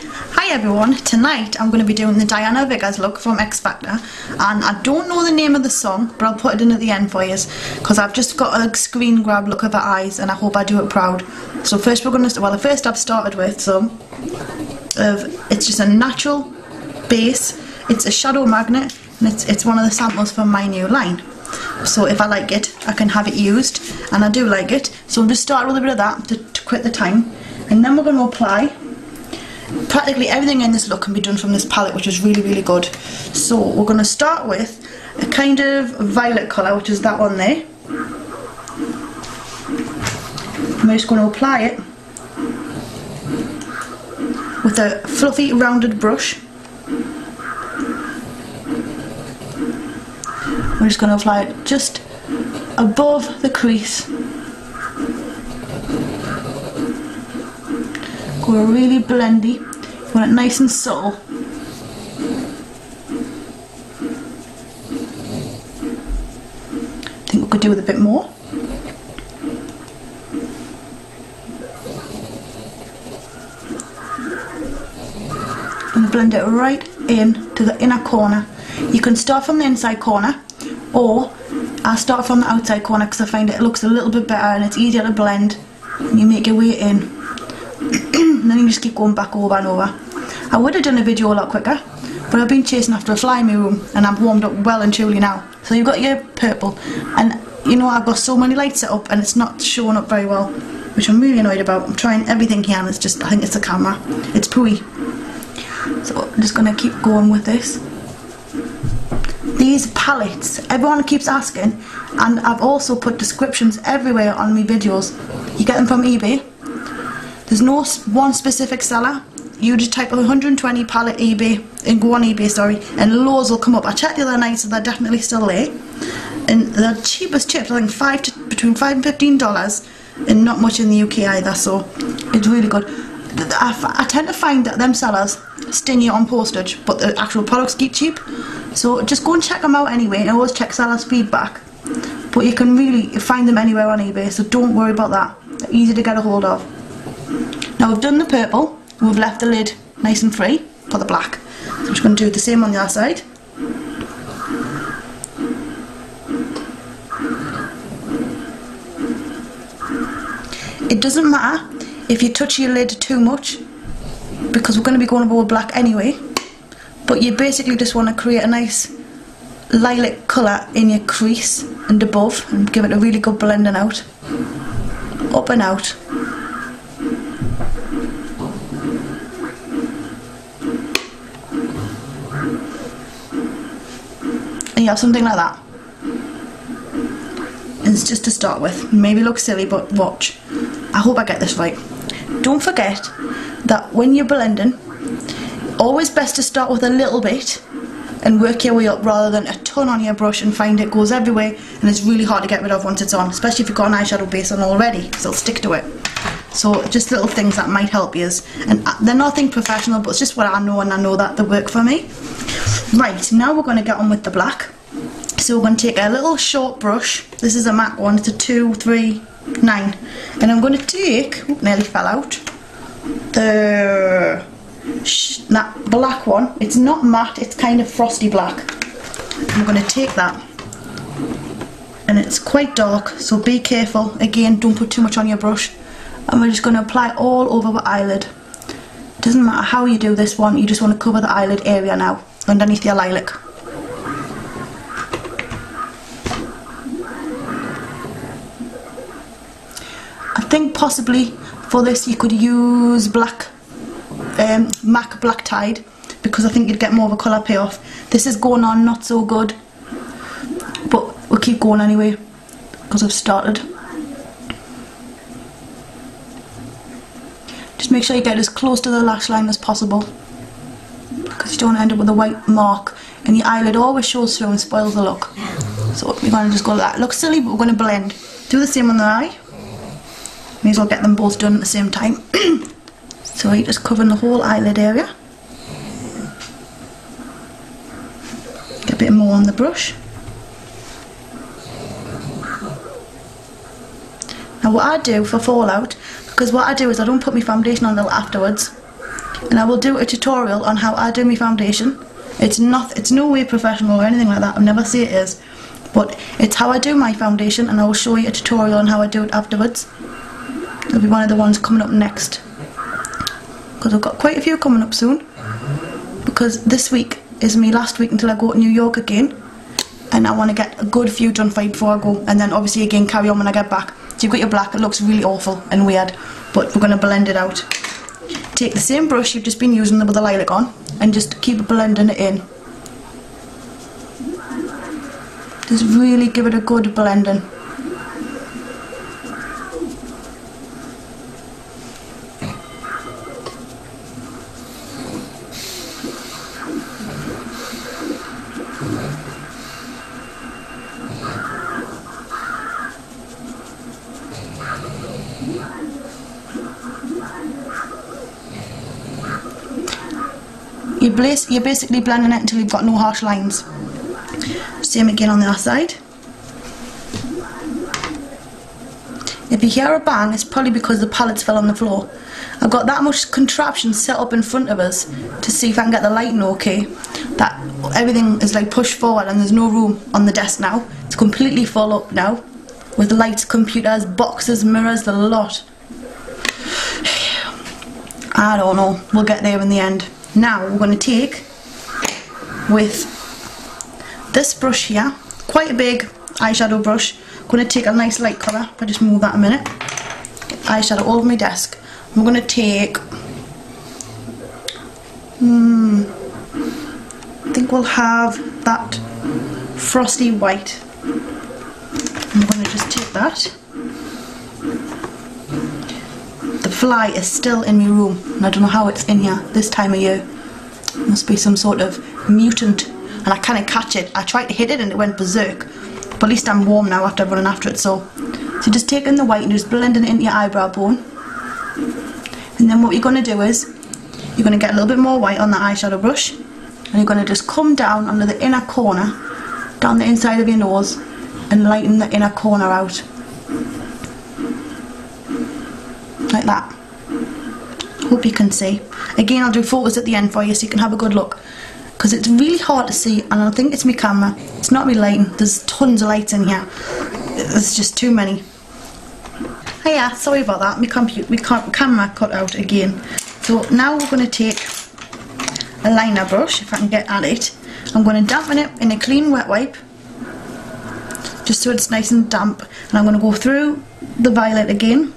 Hi everyone, tonight I'm going to be doing the Diana Vickers look from X Factor, and I don't know the name of the song, but I'll put it in at the end for you because I've just got a screen grab look of her eyes and I hope I do it proud. So first we're going to, well, the first I've started with some it's just a natural base, it's a shadow magnet, and it's one of the samples from my new line. So if I like it, I can have it used, and I do like it. So I'm just starting with a bit of that to quit the time, and then we're going to apply. Practically everything in this look can be done from this palette, which is really good. So we're going to start with a kind of violet colour, which is that one there. And we're just going to apply it with a fluffy rounded brush. We're just going to apply it just above the crease. Go really blendy, you want it nice and subtle. I think we could do with a bit more. And blend it right in to the inner corner. You can start from the inside corner, or I'll start from the outside corner because I find it looks a little bit better and it's easier to blend, and you make your way in. And then you just keep going back over and over. I would have done a video a lot quicker, but I've been chasing after a fly in my room and I'm warmed up well and truly now. So you've got your purple, and you know I've got so many lights set up and it's not showing up very well, which I'm really annoyed about. I'm trying everything here and it's just, I think it's the camera. It's pooey. So I'm just going to keep going with this. These palettes, everyone keeps asking, and I've also put descriptions everywhere on my videos. You get them from eBay. There's no one specific seller. You just type 120 palette eBay and go on eBay, and loads will come up. I checked the other night, so they're definitely still there. And the cheapest chips, I think between $5 and $15, and not much in the UK either. So it's really good. I tend to find that them sellers sting you on postage, but the actual products get cheap. So just go and check them out anyway, and always check sellers' feedback. But you can really find them anywhere on eBay, so don't worry about that. They're easy to get a hold of. Now we've done the purple, and we've left the lid nice and free for the black. So I'm just going to do the same on the other side. It doesn't matter if you touch your lid too much, because we're going to be going over black anyway, but you basically just want to create a nice lilac colour in your crease and above, and give it a really good blending out, up and out. And you have something like that. And it's just to start with. Maybe look silly, but watch. I hope I get this right. Don't forget that when you're blending, always best to start with a little bit and work your way up rather than a ton on your brush and find it goes everywhere and it's really hard to get rid of once it's on, especially if you've got an eyeshadow base on already, because it'll stick to it. So just little things that might help you, and they're nothing professional, but it's just what I know, and I know that they work for me. Right, now we're going to get on with the black. So we're going to take a little short brush. This is a MAC one, it's a 239, and I'm going to take, nearly fell out, that black one. It's not matte, it's kind of frosty black. I'm going to take that, and it's quite dark, so be careful. Again, don't put too much on your brush. And we're just going to apply all over the eyelid. Doesn't matter how you do this one, you just want to cover the eyelid area now, underneath your lilac. I think possibly for this you could use black, MAC Black Tide, because I think you'd get more of a colour payoff. This is going on not so good, but we'll keep going anyway because I've started. Just make sure you get as close to the lash line as possible, because you don't want to end up with a white mark, and your eyelid always shows through and spoils the look. So we're going to just go like that. It looks silly, but we're going to blend. Do the same on the eye. May as well get them both done at the same time. So you're just covering the whole eyelid area. Get a bit more on the brush. Now what I do for fallout, because what I do is I don't put my foundation on until afterwards, and I will do a tutorial on how I do my foundation. It's no way professional or anything like that, I'll never say it is, but it's how I do my foundation, and I will show you a tutorial on how I do it afterwards. It'll be one of the ones coming up next, because I've got quite a few coming up soon, because this week is my last week until I go to New York again, and I want to get a good few done for you before I go, and then obviously again carry on when I get back. So you've got your black, it looks really awful and weird, but we're going to blend it out. Take the same brush you've just been using with the lilac on, and just keep blending it in. Just really give it a good blending. You're basically blending it until you've got no harsh lines. Same again on the other side. If you hear a bang, it's probably because the palettes fell on the floor. I've got that much contraption set up in front of us to see if I can get the lighting okay, that everything is like pushed forward and there's no room on the desk now. It's completely full up now, with lights, computers, boxes, mirrors, the lot. I don't know, we'll get there in the end. Now we're going to take, with this brush here, quite a big eyeshadow brush, I'm going to take a nice light colour. If I just move that a minute, eyeshadow all over my desk. I'm going to take, I think we'll have that frosty white. I'm going to just take that. The fly is still in my room, and I don't know how it's in here this time of year. It must be some sort of mutant, and I can't catch it. I tried to hit it and it went berserk, but at least I'm warm now after running after it. So just taking the white and just blending it into your eyebrow bone, and then what you're going to do is you're going to get a little bit more white on the eyeshadow brush, and you're going to just come down under the inner corner, down the inside of your nose, and lighten the inner corner out. Like that. Hope you can see. Again, I'll do photos at the end for you so you can have a good look, because it's really hard to see, and I think it's my camera. It's not me lighting. There's tons of lights in here. There's just too many. Oh yeah, sorry about that. My camera cut out again. So now we're going to take a liner brush, if I can get at it. I'm going to dampen it in a clean wet wipe, just so it's nice and damp, and I'm going to go through the violet again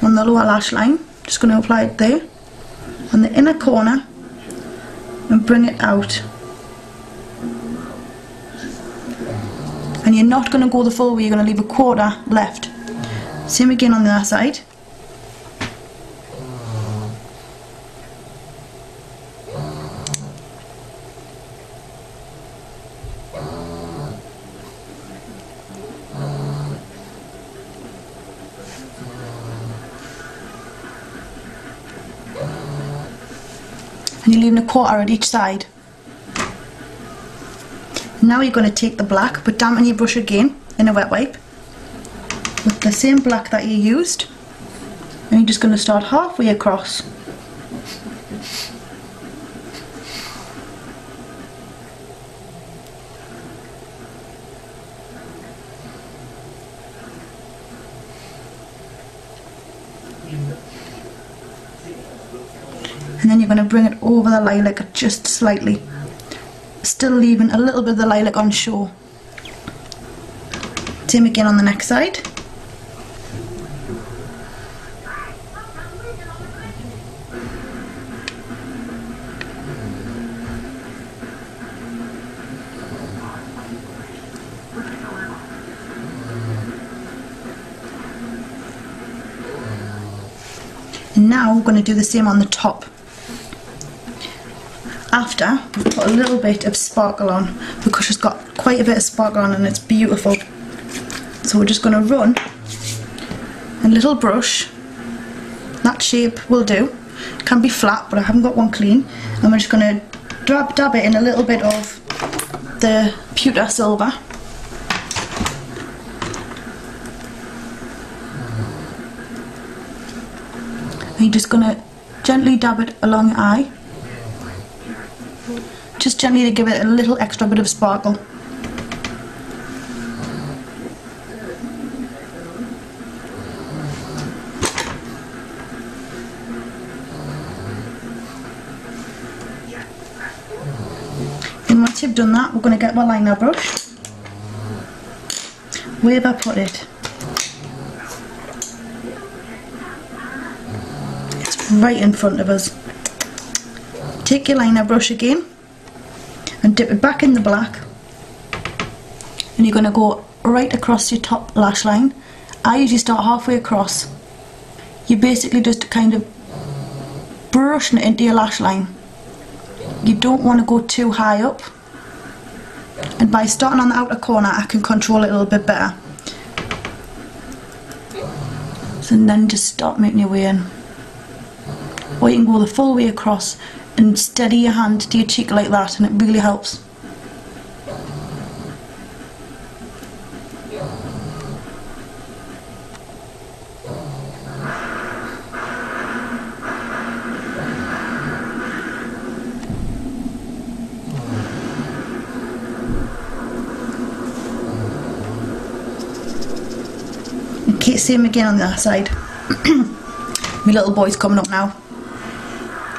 on the lower lash line. Just going to apply it there on the inner corner and bring it out. And you're not going to go the full way, you're going to leave a quarter left. Same again on the other side. And you're leaving a quarter at each side. Now you're going to take the black, but dampen your brush again in a wet wipe with the same black that you used, and you're just going to start halfway across. And then you're going to bring it over the lilac just slightly, still leaving a little bit of the lilac on show. Same again on the next side. And now we're going to do the same on the top. After, we've put a little bit of sparkle on, because it's got quite a bit of sparkle on and it's beautiful. So we're just going to run a little brush, that shape will do, it can be flat but I haven't got one clean, and we're just going to dab it in a little bit of the pewter silver. And you're just going to gently dab it along your eye. Just gently to give it a little extra bit of sparkle. And once you've done that, we're going to get my liner brush. Where have I put it? It's right in front of us. Take your liner brush again and dip it back in the black, and you're going to go right across your top lash line. I usually start halfway across. You basically just kind of brushing it into your lash line. You don't want to go too high up, and by starting on the outer corner I can control it a little bit better. So then just start making your way in, or you can go the full way across and steady your hand to your cheek like that, and it really helps. Okay, same again on the other side. My little boy's coming up now.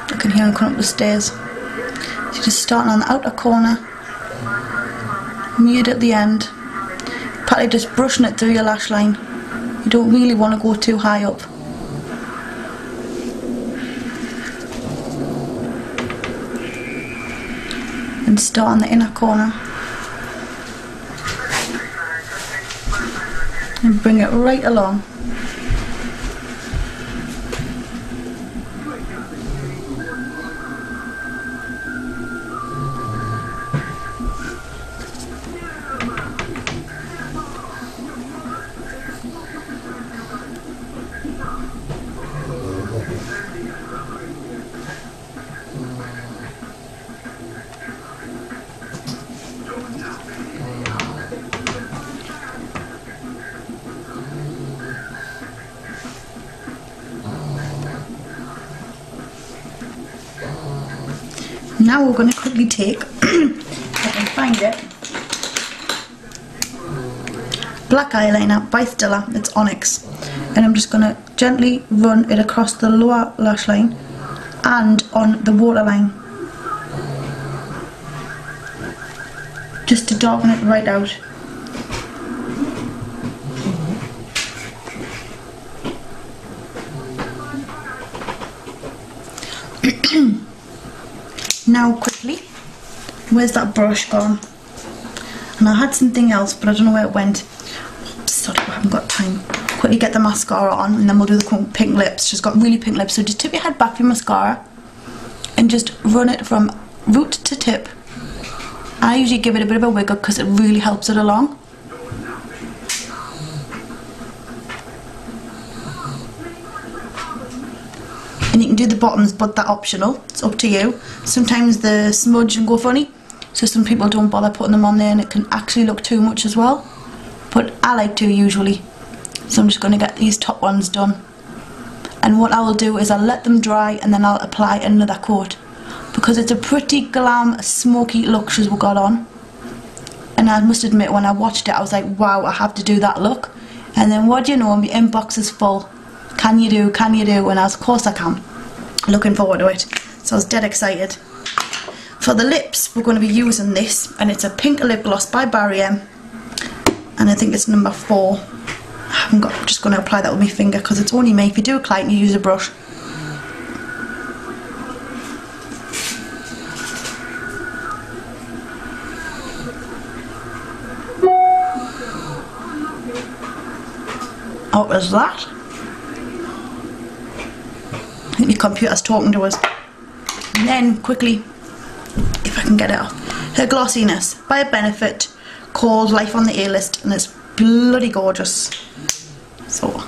I can hear him coming up the stairs. So just starting on the outer corner, mute at the end, partly just brushing it through your lash line. You don't really want to go too high up. And start on the inner corner and bring it right along. Now we're going to quickly take, if I can find it, black eyeliner by Stella, it's Onyx, and I'm just going to gently run it across the lower lash line and on the waterline, just to darken it right out. Now quickly, where's that brush gone? And I had something else, but I don't know where it went. Oops, sorry, I haven't got time. Quickly get the mascara on, and then we'll do the pink lips. She's got really pink lips, so just tip your head back for your mascara and just run it from root to tip. I usually give it a bit of a wiggle because it really helps it along. And you can do the bottoms, but they're optional. It's up to you. Sometimes the smudge can go funny, so some people don't bother putting them on there, and it can actually look too much as well. But I like to usually. So I'm just going to get these top ones done. And what I will do is I'll let them dry, and then I'll apply another coat, because it's a pretty glam, smoky look she's got on. And I must admit, when I watched it, I was like, wow, I have to do that look. And then what do you know, my inbox is full. Can you do? Can you do? And I was, of course I can. Looking forward to it. So I was dead excited. For the lips, we're going to be using this, and it's a pink lip gloss by Barry M, and I think it's number 4. I haven't got. I'm just going to apply that with my finger because it's only me. If you do a client, you use a brush. What was that? I think the computer's talking to us. And then quickly, if I can get it off, her glossiness by a Benefit called Life on the A-List, and it's bloody gorgeous. So